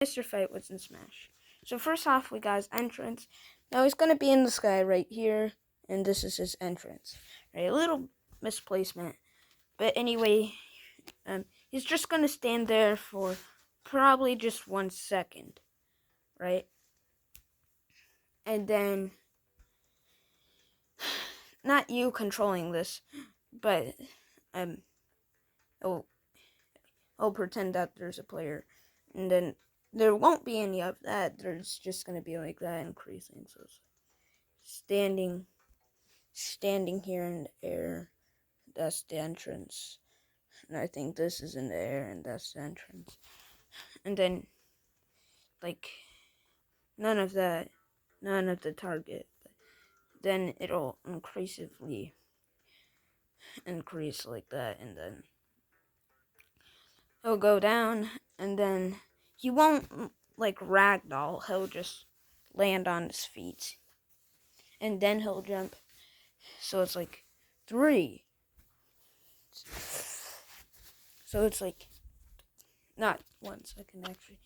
Mr. Fight was in Smash. So first off, we got his entrance. Now he's gonna be in the sky right here, and this is his entrance. Right, a little misplacement, but anyway, he's just gonna stand there for probably just 1 second, right? And then, not you controlling this, but he'll pretend that there's a player, and then there won't be any of that. There's just gonna be like that increasing. So standing here in the air. That's the entrance. And I think this is in the air, and that's the entrance. And then, like, none of the target. But then it'll increasively increase like that, and then he'll go down, and then he won't, like, ragdoll. He'll just land on his feet. And then he'll jump. So it's like 3. So it's like, not 1 second actually.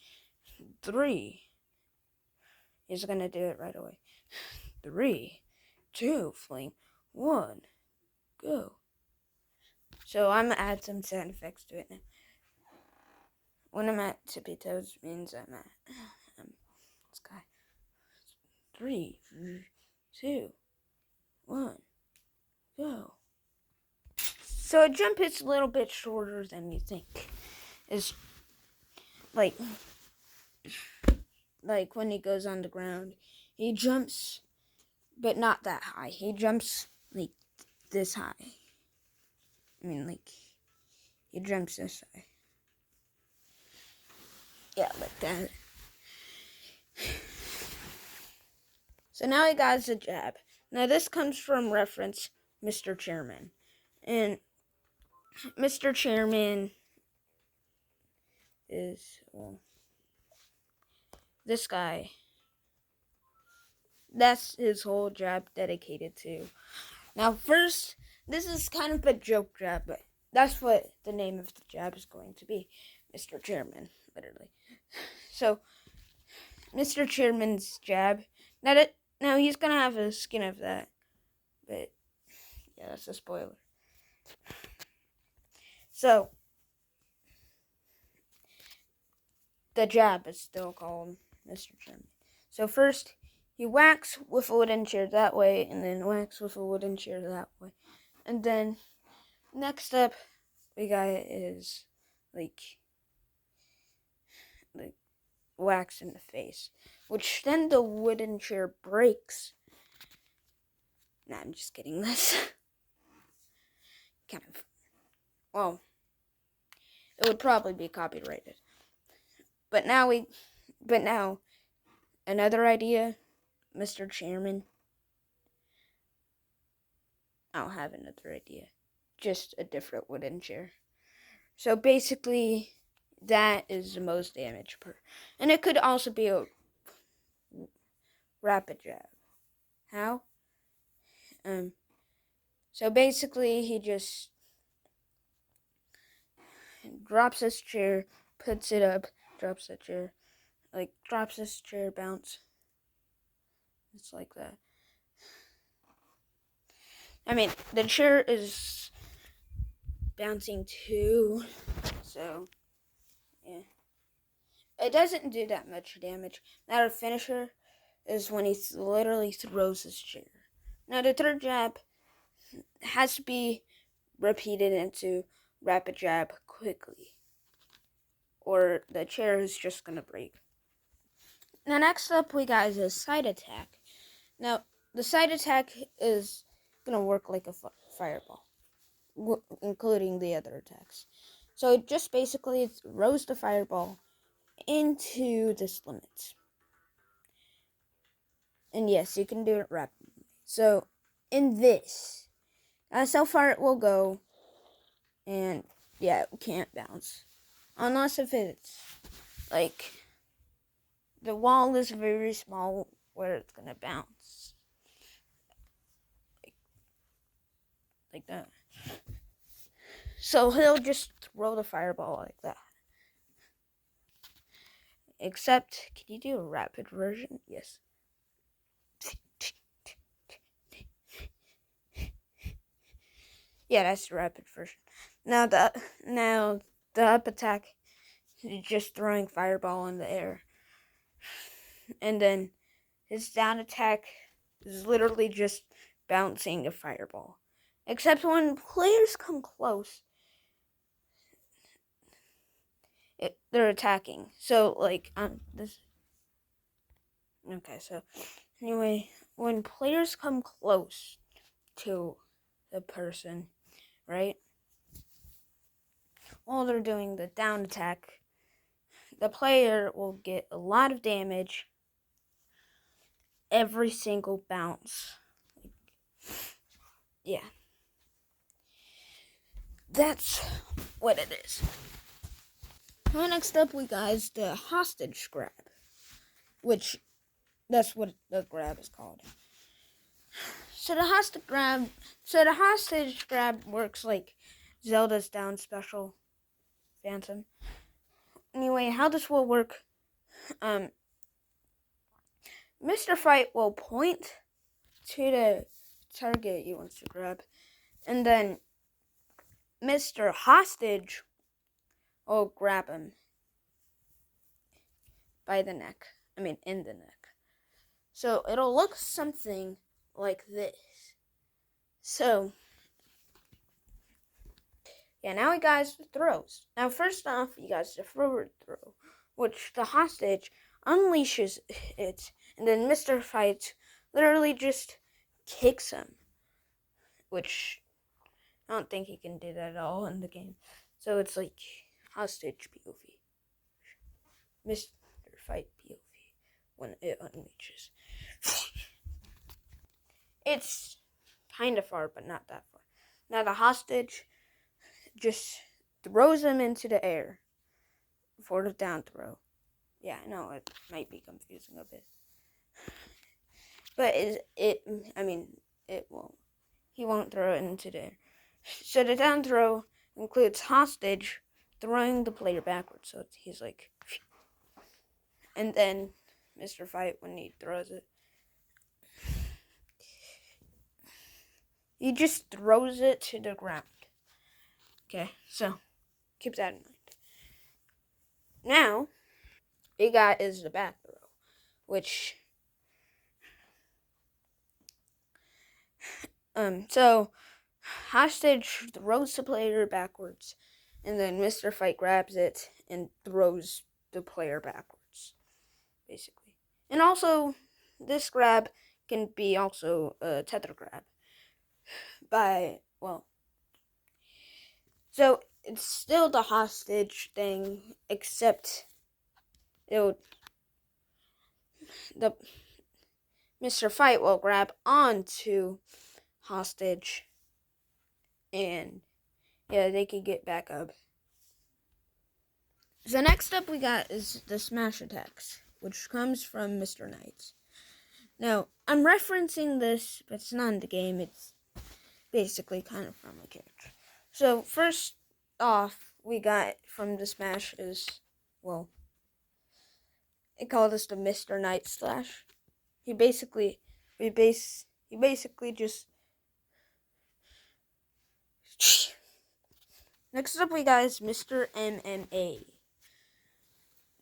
3. He's gonna do it right away. 3, 2, fling, 1, go. So I'm gonna add some sound effects to it now. When I'm at tippy toes means I'm at sky. 3, 2, 1, go. So a jump is a little bit shorter than you think. It's like when he goes on the ground, he jumps, but not that high. He jumps like this high. I mean, like, he jumps this high. Yeah, like that. So now he got a jab. Now this comes from reference Mr. Chairman. And Mr. Chairman is, well, this guy. That's his whole jab dedicated to. Now first, this is kind of a joke jab, but that's what the name of the jab is going to be. Mr. Chairman, literally. So, Mr. Chairman's jab. Now he's gonna have a skin of that, but yeah, that's a spoiler. So, the jab is still called Mr. Chairman. So first, he whacks with a wooden chair that way, and then whacks with a wooden chair that way. And then, next up, we got is, like whacks in the face. Which then the wooden chair breaks. Nah, I'm just kidding. That's kind of, well, it would probably be copyrighted. But now, another idea, Mr. Chairman. I'll have another idea. Just a different wooden chair. So basically, that is the most damage per. And it could also be a rapid jab. How? So basically, he just drops his chair, puts it up, drops the chair, drops his chair, bounce. It's like that. I mean, the chair is bouncing too, so yeah. It doesn't do that much damage. Now the finisher is when he literally throws his chair. Now the third jab has to be repeated into rapid jab quickly, or the chair is just gonna break. Now next up we got is a side attack. Now the side attack is gonna work like a fireball, including the other attacks. So it just basically throws the fireball into this limit. And yes, you can do it rapidly. So in this, that's how far it will go. And yeah, it can't bounce. Unless if it's like the wall is very small where it's gonna bounce. Like that. So he'll just throw the fireball like that. Except, can you do a rapid version? Yes. Yeah, that's the rapid version. Now the up attack is just throwing fireball in the air. And then his down attack is literally just bouncing a fireball. Except when players come close, they're attacking. So, like, this. Okay, so anyway, when players come close to the person, right? While they're doing the down attack, the player will get a lot of damage every single bounce. Yeah. That's what it is. Well, next up we got is the hostage grab, which that's what the grab is called. So the hostage grab works like Zelda's down special, Phantom. Anyway, how this will work, Mr. Fight will point to the target he wants to grab, and then Mr. Hostage will grab him by the neck. In the neck. So it'll look something like this. So, yeah, now we got the throws. Now, first off, you got the forward throw, which the hostage unleashes it, and then Mr. Fight literally just kicks him, which I don't think he can do that at all in the game. So it's like hostage POV, Mr. Fight POV when it unleashes. It's kind of far, but not that far. Now the hostage just throws him into the air for the down throw. Yeah, I know it might be confusing a bit, but it won't. He won't throw it into the air. So the down throw includes hostage throwing the player backwards. So he's like, and then Mr. Fight, when he throws it, he just throws it to the ground. Okay, so keep that in mind. Now, we got is the back throw, which so hostage throws the player backwards, and then Mr. Fight grabs it and throws the player backwards, basically. And also, this grab can be also a tether grab. So it's still the hostage thing, except the Mr. Fight will grab onto hostage, and yeah, they can get back up. So next up we got is the smash attacks, which comes from Mr. Knights. Now, I'm referencing this, but it's not in the game. It's basically kind of from a character. So first off, we got from the smash is, well, they call this the Mr. Knight slash. He basically just. Next up we got is Mr. MMA.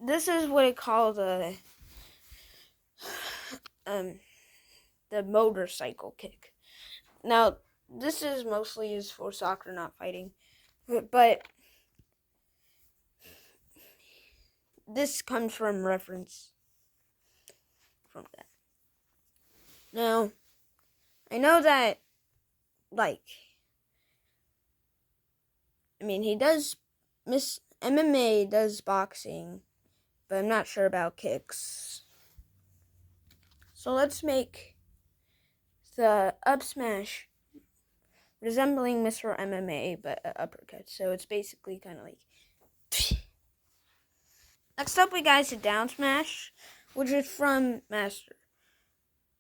This is what I call the motorcycle kick. Now, this is mostly used for soccer, not fighting, but this comes from reference from that. Now, I know that, he does, MMA does boxing, but I'm not sure about kicks. So let's make the up smash resembling Mr. MMA, but an uppercut. So it's basically kind of like. Next up, we got the down smash, which is from Master.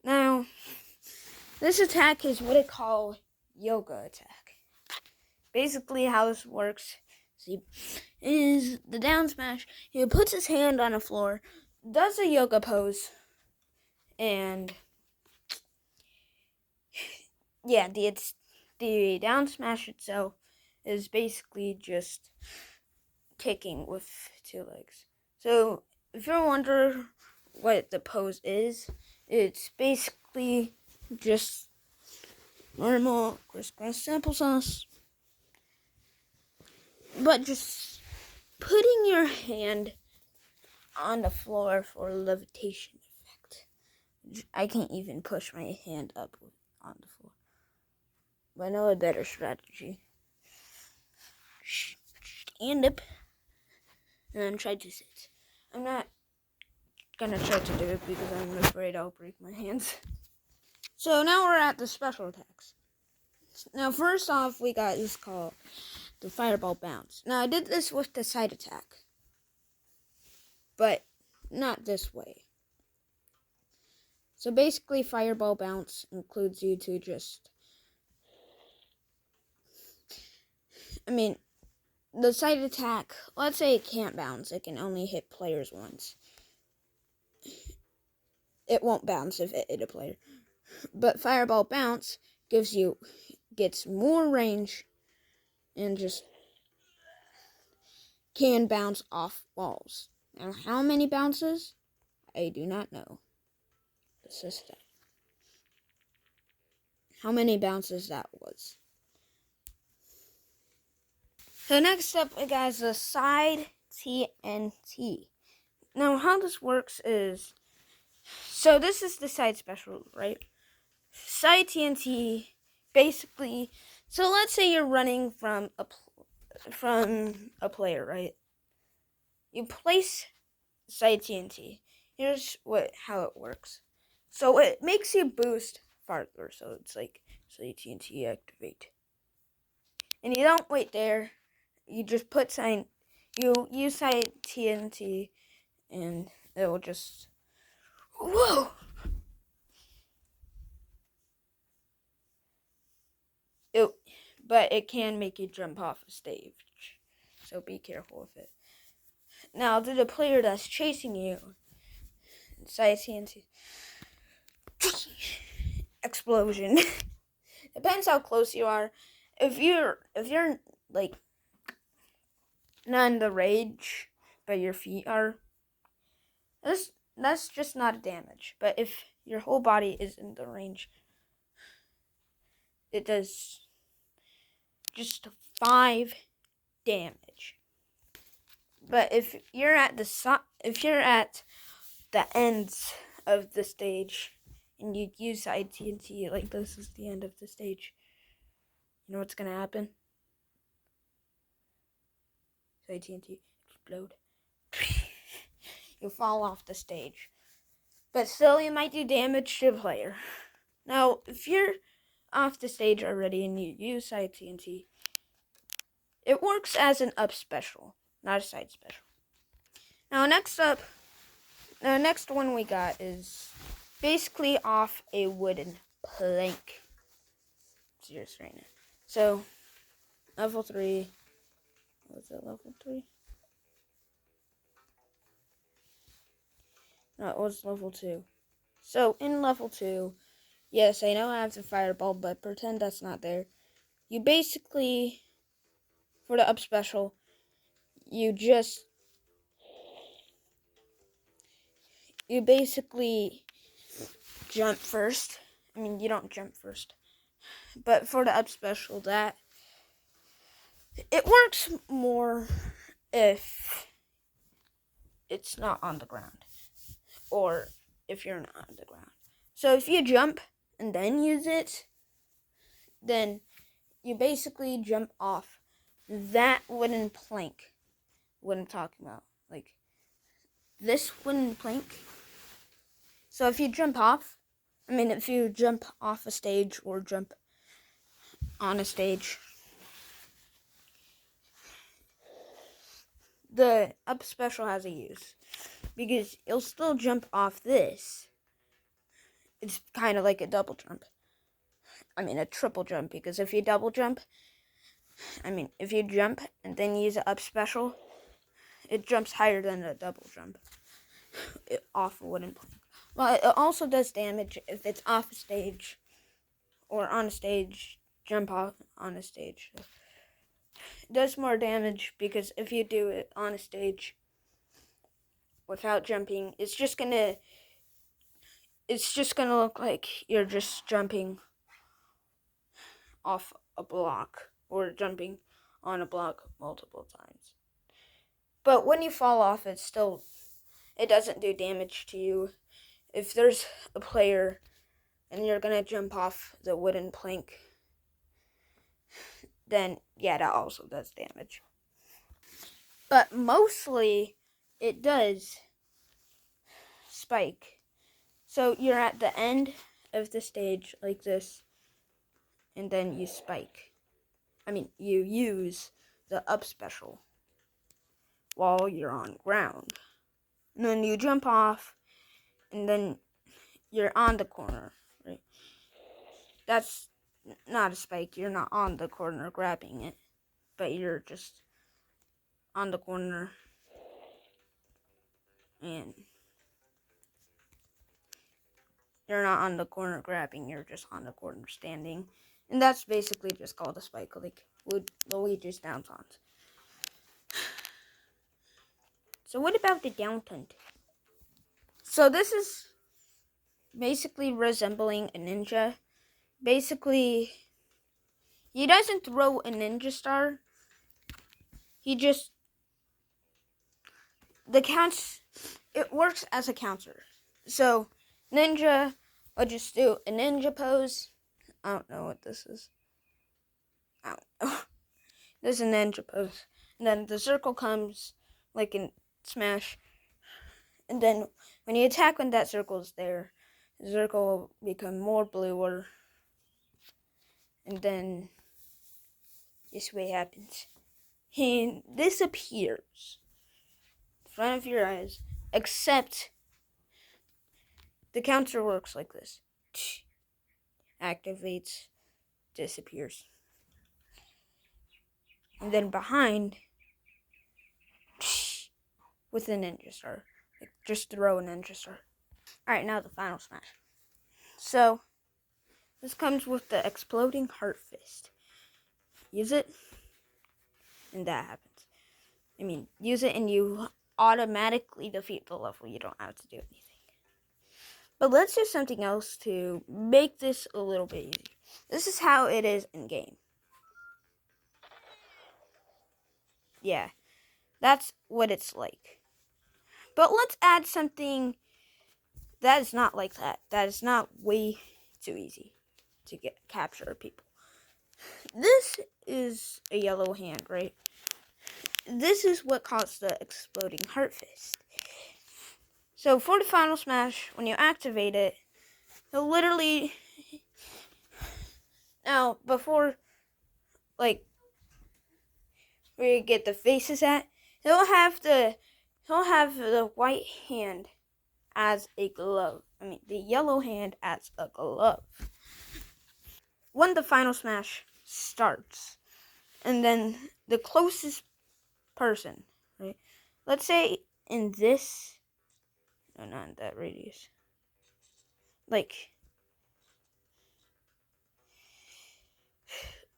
Now, this attack is what I call yoga attack. Basically, how this works see, is the down smash. He puts his hand on the floor, does a yoga pose, and yeah, the down smash itself is basically just kicking with 2 legs. So if you're wondering what the pose is, it's basically just normal crisscross applesauce, but just putting your hand on the floor for levitation effect. I can't even push my hand up on the floor. But I know a better strategy. Stand up and try to sit. I'm not gonna try to do it because I'm afraid I'll break my hands. So now we're at the special attacks. Now first off, we got this called the fireball bounce. Now I did this with the side attack, but not this way. So basically, fireball bounce includes you to just, the side attack, let's say it can't bounce, it can only hit players once. It won't bounce if it hit a player. But fireball bounce gets more range and just can bounce off walls. Now, how many bounces? I do not know. The system. How many bounces that was. So next up, we got the side TNT. Now, how this works is, so this is the side special, right? Side TNT, basically, so let's say you're running from a player, right? You place side TNT. Here's how it works. So it makes you boost farther. So it's like side TNT activate, and you don't wait there. You just you use side TNT, and it will just whoa. But it can make you jump off a stage, so be careful with it. Now, to the player that's chasing you, side TNT explosion. Depends how close you are. If you're like not in the range, but your feet are, that's just not a damage. But if your whole body is in the range, it does just 5 damage. But if you're at the ends of the stage and you use side TNT, like this is the end of the stage, you know what's gonna happen? Side TNT explode. You fall off the stage. But still, you might do damage to the player. Now, if you're off the stage already and you use side TNT, it works as an up special, not a side special. Now, the next one we got is basically off a wooden plank. Serious right now. So, level 3. Was it level 3? No, it was level 2. So, in level 2, yes, I know I have the fireball, but pretend that's not there. You basically, for the up special, you basically jump first. You don't jump first. But for the up special, that it works more if it's not on the ground, or if you're not on the ground. So if you jump and then use it, then you basically jump off that wooden plank. What I'm talking about, like this wooden plank. So if you jump off a stage or jump on a stage, the up special has a use, because you'll still jump off this. It's kind of like a double jump. A triple jump, because if you double jump, if you jump and then use an up special, it jumps higher than a double jump off a wooden plank. Well, it also does damage if it's off a stage or on a stage, jump off on a stage. So it does more damage because if you do it on a stage without jumping, it's just gonna look like you're just jumping off a block or jumping on a block multiple times. But when you fall off, it doesn't do damage to you. If there's a player and you're gonna jump off the wooden plank, then yeah, that also does damage. But mostly it does spike. So you're at the end of the stage like this, and then you spike. You use the up special while you're on ground. And then you jump off, and then you're on the corner, right? That's not a spike. You're not on the corner grabbing it, but you're just on the corner, and you're not on the corner grabbing, you're just on the corner standing. And that's basically just called a spike, like Luigi's down taunt. So what about the down taunt? So this is basically resembling a ninja. Basically, he doesn't throw a ninja star. He just, it works as a counter. So, ninja, I'll just do a ninja pose. I don't know what this is. I don't know. This is a ninja pose. And then the circle comes, like in Smash. And then when you attack when that circle is there, the circle will become more bluer. And then this way happens. And this appears in front of your eyes, except the counter works like this. Activates, disappears. And then behind, with a ninja star. Like, just throw a ninja star. Alright, now the final smash. So, this comes with the exploding heart fist. Use it, and that happens. Use it and you automatically defeat the level. You don't have to do anything. But let's do something else to make this a little bit easier. This is how it is in game. Yeah, that's what it's like. But let's add something that is not like that. That is not way too easy to capture people. This is a yellow hand, right? This is what caused the exploding heart fist. So for the final smash, when you activate it, he'll literally, now before, like, where you get the faces at, he'll have the white hand as a glove. The yellow hand as a glove. When the final smash starts, and then the closest person, right? Let's say in this, no, not in that radius. Like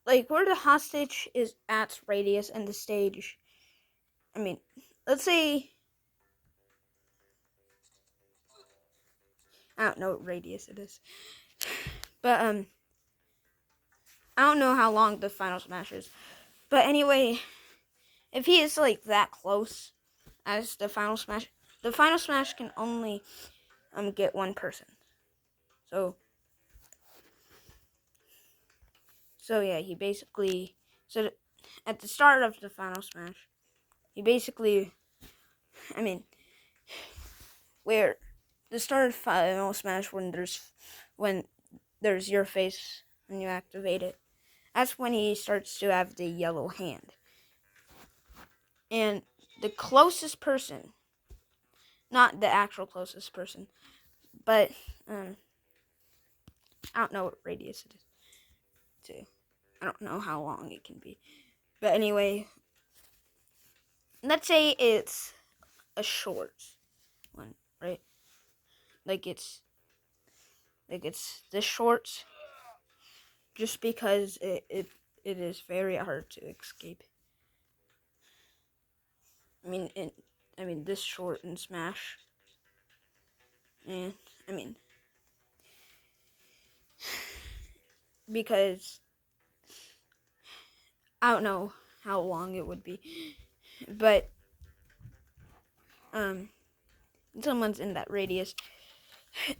where the hostage is at radius and the stage. Let's say, I don't know what radius it is. But, I don't know how long the final smash is. But anyway, if he is like that close as the final smash can only get one person. So yeah, he basically, at the start of the final smash, he basically, where the start of final smash, when there's your face when you activate it, that's when he starts to have the yellow hand. And the closest person, not the actual closest person, but I don't know what radius it is too. I don't know how long it can be. But anyway, let's say it's a short one, right? Like it's this short, just because it is very hard to escape. I mean this short in Smash, and because I don't know how long it would be, but someone's in that radius,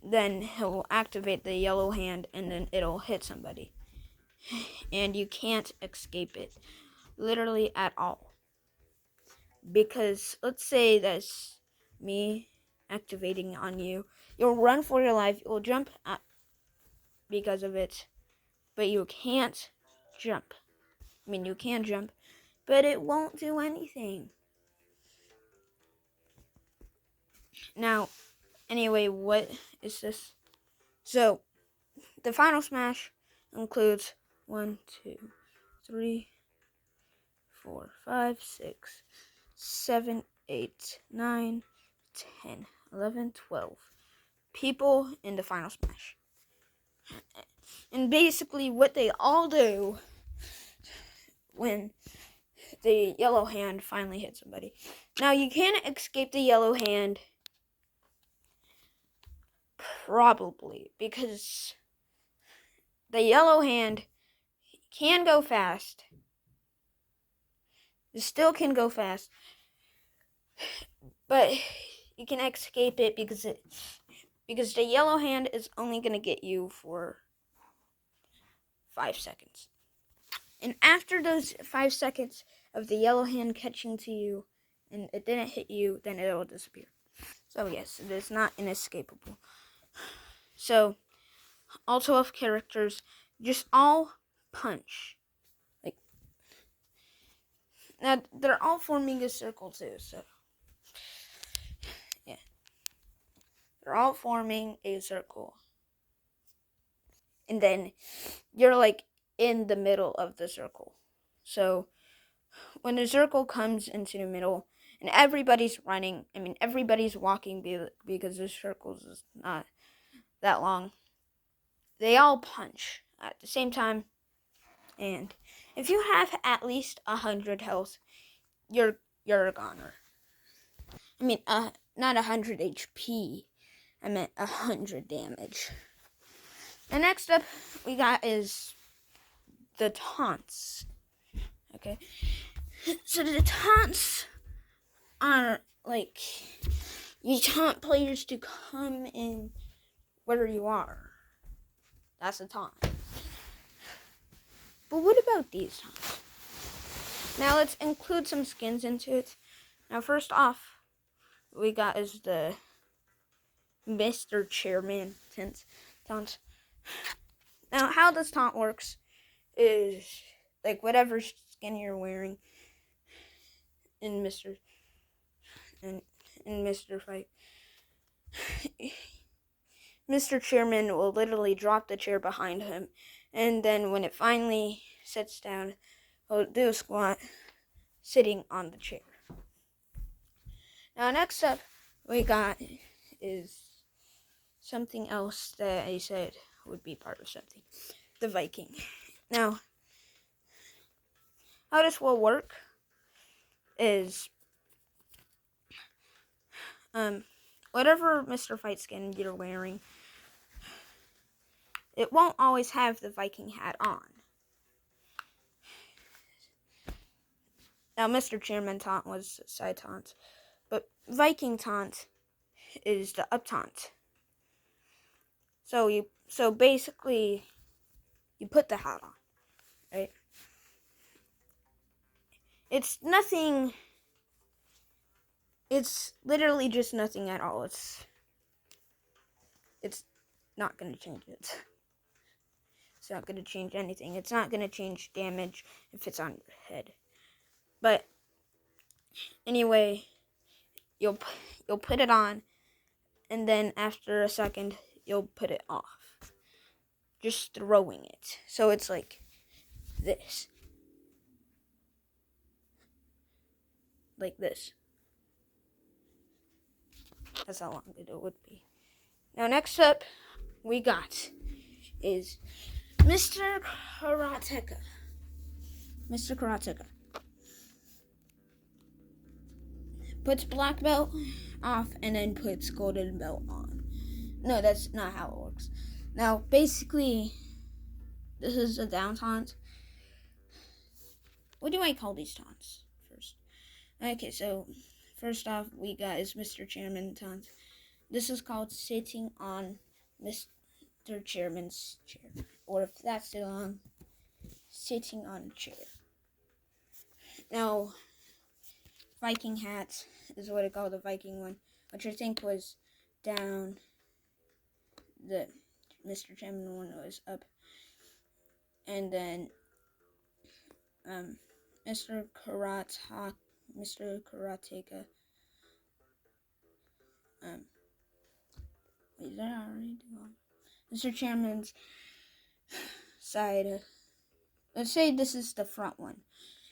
then he'll activate the yellow hand and then it'll hit somebody. And you can't escape it, literally at all. Because let's say that's me activating on you. You'll run for your life, you'll jump up because of it, but you can't jump. You can jump, but it won't do anything. Now, anyway, what is this? So, the final smash includes 1, 2, 3, 4, 5, 6, 7, 8, 9, 10, 11, 12 people in the final smash. And basically what they all do when the yellow hand finally hits somebody. Now you can't escape the yellow hand, probably, because the yellow hand can go fast. It still can go fast. But you can escape it because the yellow hand is only going to get you for 5 seconds. And after those 5 seconds of the yellow hand catching to you and it didn't hit you, then it will disappear. So yes, it is not inescapable. So all 12 characters just all punch. Like, now they're all forming a circle too, so yeah. They're all forming a circle. And then you're like in the middle of the circle. So when the circle comes into the middle and everybody's running, everybody's walking because the circle is not that long, they all punch at the same time. And if you have at least 100 health, you're a goner. Not 100 HP. I meant 100 damage. And next up we got is the taunts. Okay. So the taunts are like, you taunt players to come in where you are. That's a taunt. But what about these taunts? Now let's include some skins into it. Now first off, we got is the Mr. Chairman taunt. Now how this taunt works is like whatever skin you're wearing in Mr. Fight. Mr. Chairman will literally drop the chair behind him, and then when it finally sits down, he'll do a squat sitting on the chair. Now next up we got is something else that I said would be part of something. The Viking. Now, how this will work is whatever Mr. Fight skin you're wearing, it won't always have the Viking hat on. Now, Mr. Chairman taunt was side taunt, but Viking taunt is the up taunt. So basically, you put the hat on, right? It's nothing. It's literally just nothing at all. It's not going to change it. It's not going to change anything. It's not going to change damage if it's on your head. But anyway, you'll put it on, and then after a second, you'll put it off. Just throwing it. So it's like this. like this. That's how long it would be. Now, next up, we got is Mr. Karateka. Mr. Karateka puts black belt off and then puts golden belt on. No, that's not how it works. Now, basically, this is a down taunt. What do I call these taunts first? Okay, so first off, we got is Mr. Chairman taunt. This is called sitting on Mr. Chairman's chair. Or if that's too long, sitting on a chair. Now, Viking hat is what I call the Viking one, which I think was down. The Mr. Chairman one was up. And then Mr. Karateka. Wait, did I already do one? Mr. Chairman's side. Let's say this is the front one,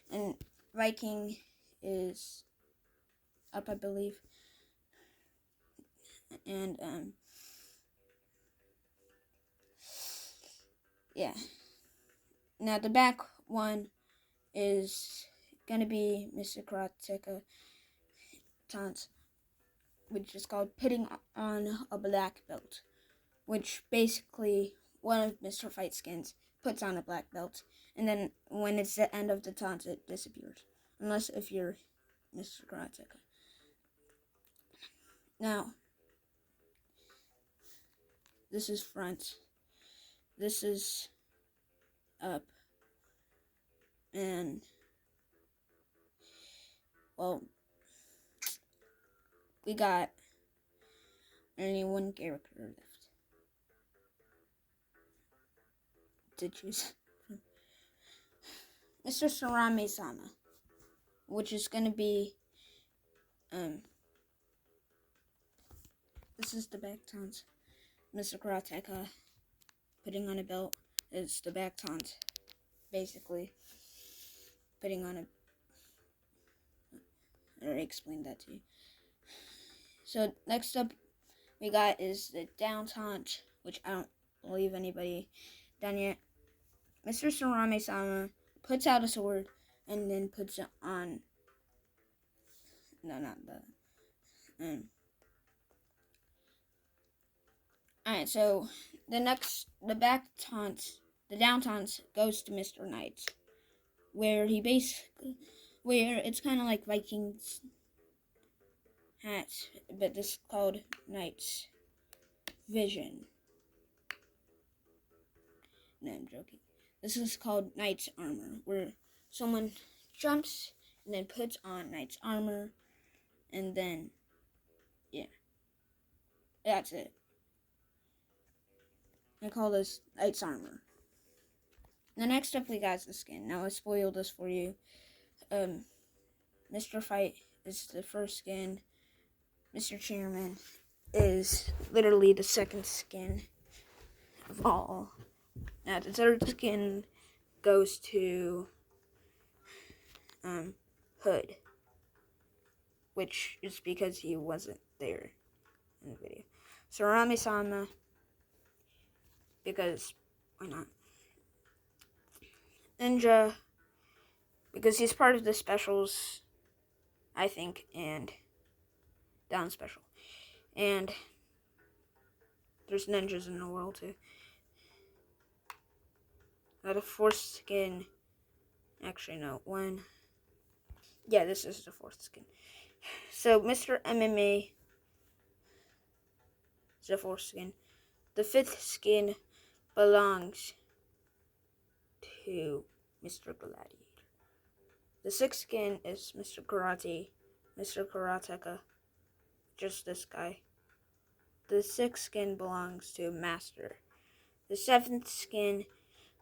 and Viking is up, I believe. And yeah. Now the back one is gonna be Mr. Karateka taunt, which is called putting on a black belt, which basically one of Mr. Fight skins puts on a black belt, and then when it's the end of the taunt, it disappears, unless if you're Mr. Karateka. Now, this is front, this is up, and, well, we got only one character left to choose. Mr. Sarame-sama, which is gonna be, this is the back taunt. Mr. Karateka putting on a belt is the back taunt, basically. Putting on a... I already explained that to you. So, next up we got is the down taunt, which I don't believe anybody done yet. Mr. Sarame-sama puts out a sword and then puts it on... No, not the... Alright, so the back taunt, the down taunt goes to Mr. Knight, where it's kind of like Viking's hat, but this is called Knight's Vision. No, I'm joking. This is called Knight's Armor, where someone jumps and then puts on Knight's armor, and then, yeah, that's it. I call this Knight's Armor. The next up we got is the skin. Now I spoiled this for you. Mr. Fight is the first skin. Mr. Chairman is literally the second skin of all. Now the third skin goes to Hood, which is because he wasn't there in the video. Sarame-sama, because why not? Ninja, because he's part of the specials, I think, and down special. And there's ninjas in the world too. Now the fourth skin, actually no, one. Yeah, this is the fourth skin. So Mr. MMA is the fourth skin. The fifth skin belongs to Mr. Gladiator. The sixth skin is Mr. Karate, Mr. Karateka, just this guy. The sixth skin belongs to Master. The seventh skin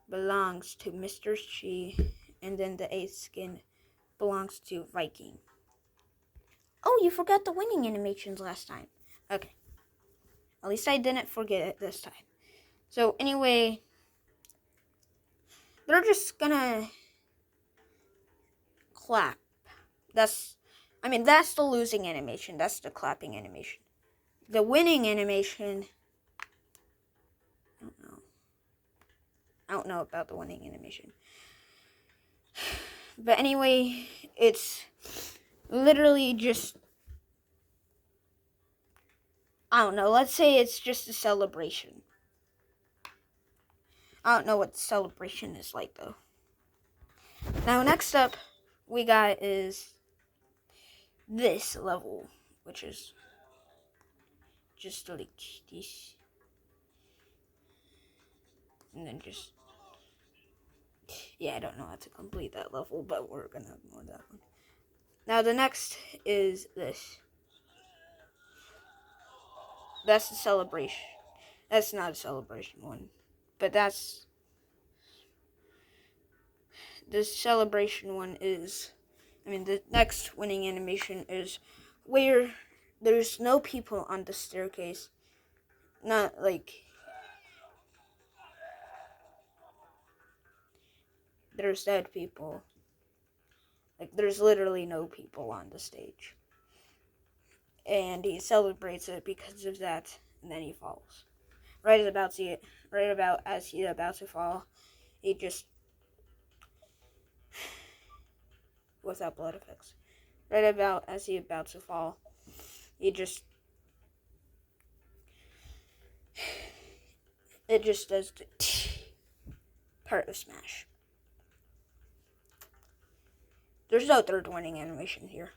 belongs to Mr. Chi, and then the eighth skin belongs to Viking. Oh, you forgot the winning animations last time. Okay. At least I didn't forget it this time. So anyway, they're just gonna clap. That's I mean, that's the losing animation. That's the clapping animation. The winning animation, I don't know. I don't know about the winning animation. But anyway, it's literally just, I don't know, let's say it's just a celebration. I don't know what the celebration is like, though. Now, next up, we got is this level, which is just like this. And then just, yeah, I don't know how to complete that level, but we're gonna ignore that one. Now, the next is this. That's the celebration. That's not a celebration one, but that's, the celebration one is, I mean, the next winning animation is where there's no people on the staircase. Not like there's dead people. Like, there's literally no people on the stage. And he celebrates it because of that, and then he falls. Right about as he's about to fall, he just, without blood effects. Right about as he's about to fall, he just, it just does the part of Smash. There's no third winning animation here.